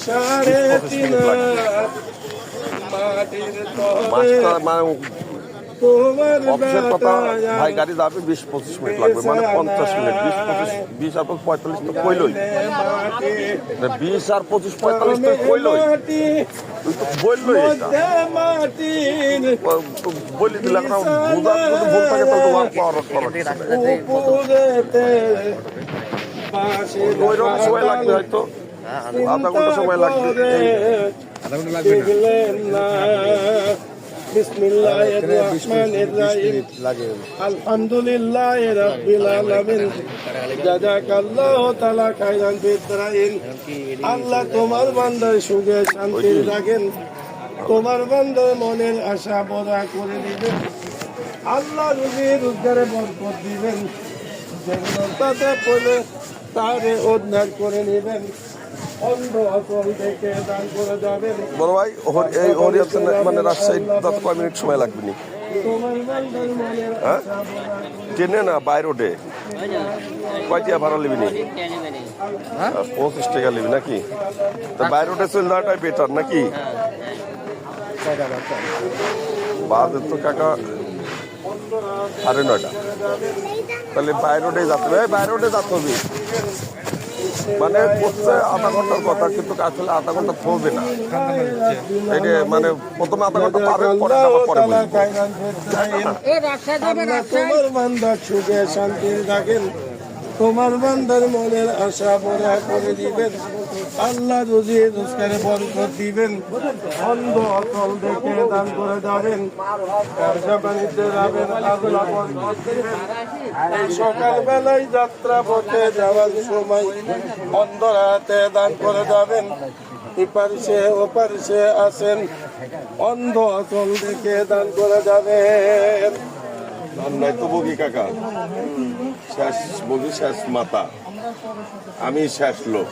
সাড়ে তিন অফিসের কথা ভাই গাড়ি যাবে 20-25 মিনিট লাগবে, মানে 50 মিনিট, 20 আর 45 তো কইলই, 20 আর 25-45 তো কইলই, তুই তো বললই বলি দিলাম না, বোঝার যদি ভুল থাকে তাহলে ওয়ার্ক পাওয়ার ওইরকম সময় লাগবে, হয়তো আধা ঘন্টা সময় লাগবে। বিসমিল্লাহির রহমানির রহিম আলহামদুলিল্লাহি রাব্বিল আলামিন জাযাকাল্লাহু তাআলা খায়রান বিদরাইন। আল্লাহ তোমার বান্দার সুখে শান্তি রাখেন, তোমার বান্দার মনের আশা পুরা করে দিবেন, আল্লাহ রুজি রোজগারে বরকত দিবেন, যেগুলো তাতে পড়ে তারে উদ্ধার করে নেবেন, অন্ধ অচল দেখে দান করে যাবেন। বড় ভাই এই হরিয়াতে মানে রাজশাহী যত কয় মিনিট সময় লাগবে নি? হ্যাঁ ট্রেনে না বাই রোডে কয়টিয়া ভাড়া নিবি নি? 25 টাকা নিবি নাকি? তো বাই রোডে চলে যাওয়াটাই বেটার নাকি? বাজে তো কাকা 9:30, তাহলে বাই রোডে যেতে হবে, বাই রোডে যেতে হবে, মানে করছে আধা ঘন্টার কথা, কিন্তু আসলে আধা ঘন্টা থবে না, মানে প্রথমে আধা ঘন্টা পাবে, পরে তোমার বান্দা সুখে শান্তি রাখেন, তোমার বান্দার মনের আশা পুরা করে দিবেন, আল্লাহ রুজি রোজগারে বরকত দিবেন, অন্ধ অচল দেখে দান করে যাবেন, ব্যবসা বাণিজ্যে যাবেন, আল্লাহ বরকত দিবেন। এই সকালবেলায় যাত্রা পথে যাওয়ার সময় অন্ধর হাতে দান করে যাবেন, এপাশে ওপাশে আছেন, অন্ধ অচল দেখে দান করে যাবেন। ধন্যবাদ তো বগি কাকা, শেষ বগি শেষ মাতা, আমি শেষ লোক।